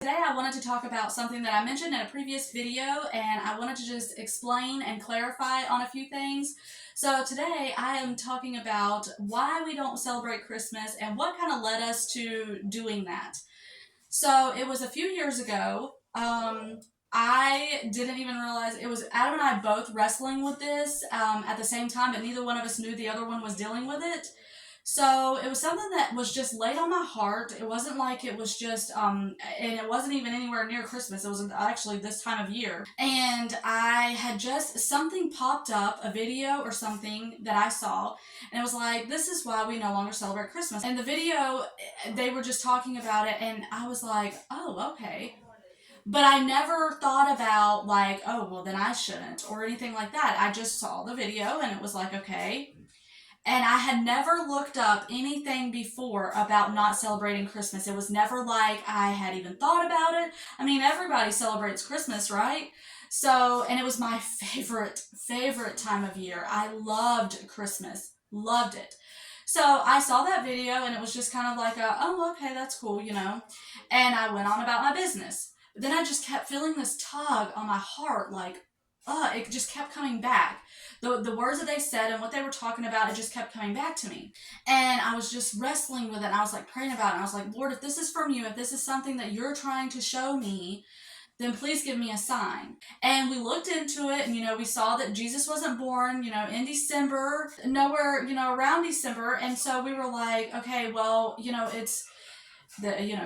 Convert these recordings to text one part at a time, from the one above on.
today I wanted to talk about something that I mentioned in a previous video, and I wanted to just explain and clarify on a few things. So today I am talking about why we don't celebrate Christmas and what kind of led us to doing that. So it was a few years ago. I didn't even realize it was Adam and I both wrestling with this at the same time, but neither one of us knew the other one was dealing with it. So it was something that was just laid on my heart. It wasn't like it was just, and it wasn't even anywhere near Christmas. It was actually this time of year. And I had just, something popped up, a video or something that I saw, and it was like, this is why we no longer celebrate Christmas. And the video, they were just talking about it, and I was like, oh, okay. But I never thought about like, oh, well, then I shouldn't, or anything like that. I just saw the video, and it was like, okay. And I had never looked up anything before about not celebrating Christmas. It was never like I had even thought about it. I mean, everybody celebrates Christmas, right? So, and it was my favorite time of year. I loved Christmas. Loved it. So I saw that video, and it was just kind of like oh, okay, that's cool, you know. And I went on about my business. But then I just kept feeling this tug on my heart, like, it just kept coming back. The words that they said and what they were talking about, it just kept coming back to me. And I was just wrestling with it, and I was like praying about it. And I was like, Lord, if this is from you, if this is something that you're trying to show me, then please give me a sign. And we looked into it, and, you know, we saw that Jesus wasn't born, you know, in December, nowhere, you know, around December. And so we were like, okay, well, you know,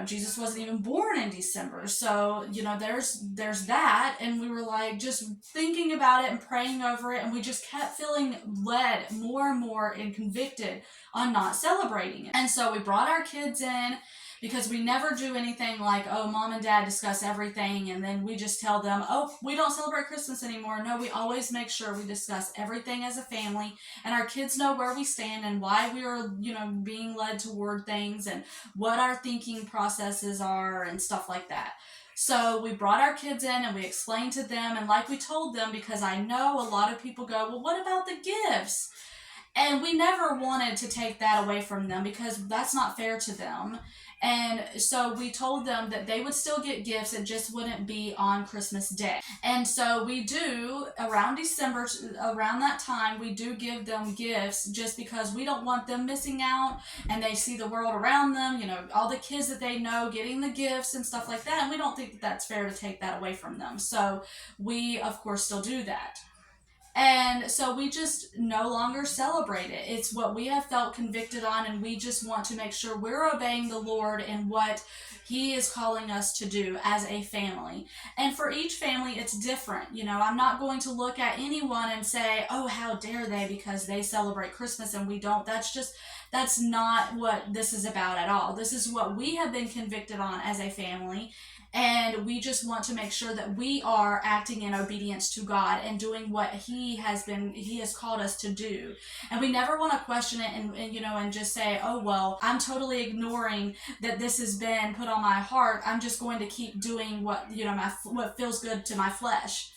Jesus wasn't even born in December. So, you know, there's that. And we were like just thinking about it and praying over it. And we just kept feeling led more and more and convicted on not celebrating it. And so we brought our kids in, because we never do anything like, oh, mom and dad discuss everything, and then we just tell them, oh, we don't celebrate Christmas anymore. No, we always make sure we discuss everything as a family, and our kids know where we stand and why we are, you know, being led toward things and what our thinking processes are and stuff like that. So we brought our kids in, and we explained to them, and like we told them, because I know a lot of people go, well, what about the gifts? And we never wanted to take that away from them, because that's not fair to them. And so we told them that they would still get gifts, it just wouldn't be on Christmas Day. And so we do, around December, around that time, we do give them gifts, just because we don't want them missing out, and they see the world around them, you know, all the kids that they know getting the gifts and stuff like that, and we don't think that that's fair to take that away from them. So we, of course, still do that. And so we just no longer celebrate it. It's what we have felt convicted on, and we just want to make sure we're obeying the Lord in what He is calling us to do as a family. And for each family, it's different. You know, I'm not going to look at anyone and say, oh, how dare they, because they celebrate Christmas and we don't. That's not what this is about at all. This is what we have been convicted on as a family. And we just want to make sure that we are acting in obedience to God and doing what He has called us to do. And we never want to question it and you know, and just say, oh, well, I'm totally ignoring that this has been put on my heart. I'm just going to keep doing what, you know, what feels good to my flesh.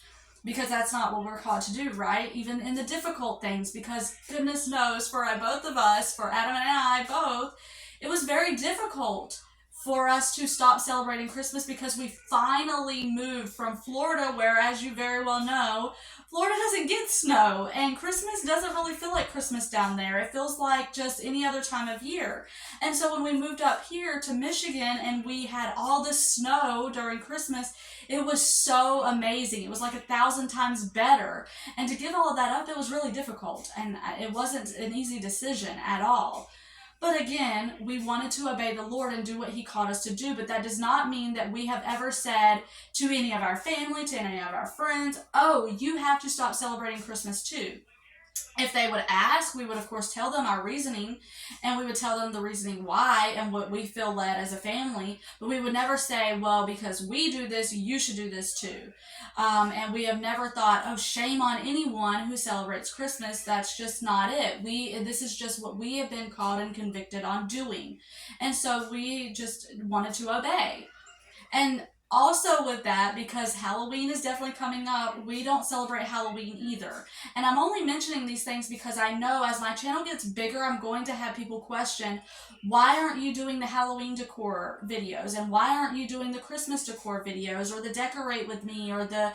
Because that's not what we're called to do, right? Even in the difficult things, because goodness knows for both of us, for Adam and I both, it was very difficult for us to stop celebrating Christmas, because we finally moved from Florida, where, as you very well know, Florida doesn't get snow, and Christmas doesn't really feel like Christmas down there. It feels like just any other time of year. And so when we moved up here to Michigan and we had all this snow during Christmas, it was so amazing. It was like 1,000 times better. And to give all of that up, it was really difficult, and it wasn't an easy decision at all. But again, we wanted to obey the Lord and do what He called us to do, but that does not mean that we have ever said to any of our family, to any of our friends, oh, you have to stop celebrating Christmas too. If they would ask, we would, of course, tell them our reasoning, and we would tell them the reasoning why and what we feel led as a family, but we would never say, well, because we do this, you should do this too. And we have never thought, oh, shame on anyone who celebrates Christmas. That's just not it. This is just what we have been called and convicted on doing. And so we just wanted to obey. And Also with that, because Halloween is definitely coming up, we don't celebrate Halloween either. And I'm only mentioning these things because I know as my channel gets bigger, I'm going to have people question, why aren't you doing the Halloween decor videos? And why aren't you doing the Christmas decor videos or the decorate with me or the,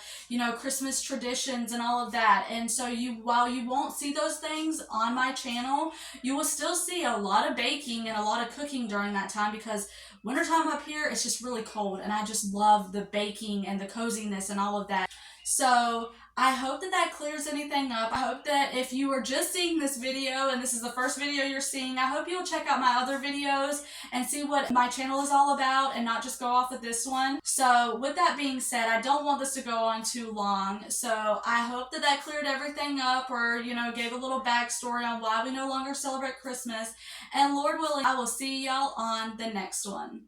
Christmas traditions and all of that? And so while you won't see those things on my channel, you will still see a lot of baking and a lot of cooking during that time, because wintertime up here, it's just really cold, and I just love the baking and the coziness and all of that. So I hope that that clears anything up. I hope that if you are just seeing this video and this is the first video you're seeing, I hope you'll check out my other videos and see what my channel is all about and not just go off of this one. So with that being said, I don't want this to go on too long. So I hope that that cleared everything up, or, gave a little backstory on why we no longer celebrate Christmas. And Lord willing, I will see y'all on the next one.